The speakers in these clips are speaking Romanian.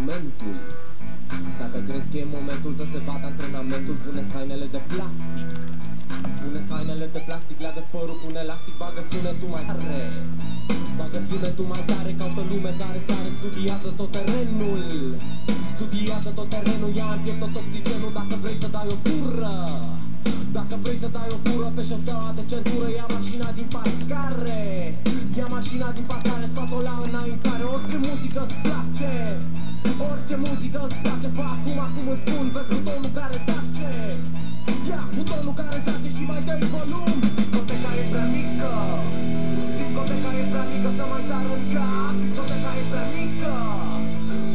momentul. Dacă crezi că e momentul să se bată antrenamentul, pune hainele de plastic. Pune hainele de plastic, leagă sporul cu un elastic, bagă sunetul mai tare. Bagă sunetul mai tare, caută lume care sare, studiază tot terenul. Studiază tot terenul, ia în piept tot oxigenul. Dacă vrei să dai o tură, dacă vrei să dai o tură pe șoseaua de centură, ia mașina din parcare. Ia mașina din parcare, scoat-o la înaintare. Orice muzică îți place, orice muzică îți place. Fă acum îți spun, vezi butonul care zace. Ia butonul care zace și mai dă-i volum. Discoteca e prea mică, discoteca e prea mică să mai sară în cap. Discoteca e prea mică,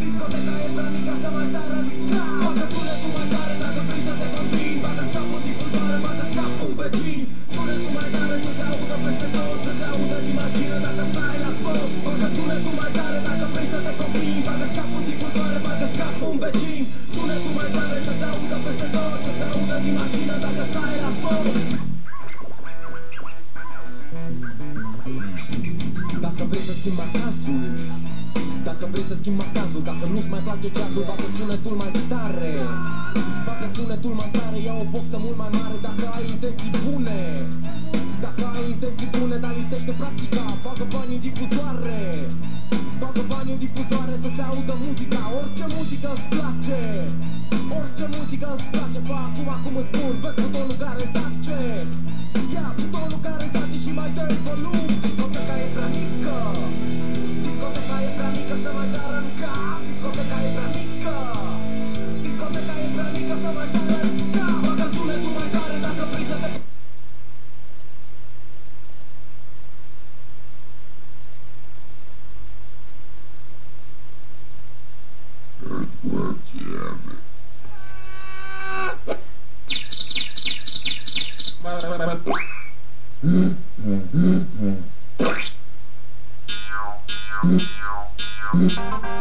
discoteca e prea mică să mai sară în cap. Bagă sunetul mai tare dacă vrei să te combini. Bagă scapul în difuzoare, bagă scapul în vecin. Sunetul mai tare să se audă peste tot, să se audă din mașină dacă stai la foc. Bagă sunetul mai tare dacă vrei să te combini. Bagă scapul în difuzoare, bagă scapul în vecin. Sunetul mai tare să se audă peste tot, să se audă din mașină dacă stai la foc. Dacă vrei să schimbi macazul, dacă vrei să schimbi macazul, dacă nu-ți mai place jazzul, bagă sunetul mai tare. Bagă sunetul mai tare, ia o boxă mult mai mare. Dacă ai intenții bune, dacă ai intenții bune, dar lipsește practica, bagă bani în difuzoare. Bagă bani în difuzoare să se audă muzica. Orice muzică îți place, orice muzică îți place. Fă acum îți spun, vezi butonul care zace. Ia butonul care zace și mai dă-i volum. Discoteca e prea mică, discoteca e prea mică să mai sară în cap. Discoteca e prea mică, discoteca e prea mică să mai sară în cap. Bagă sunetul mai tare dacă vrei să te... Yeah.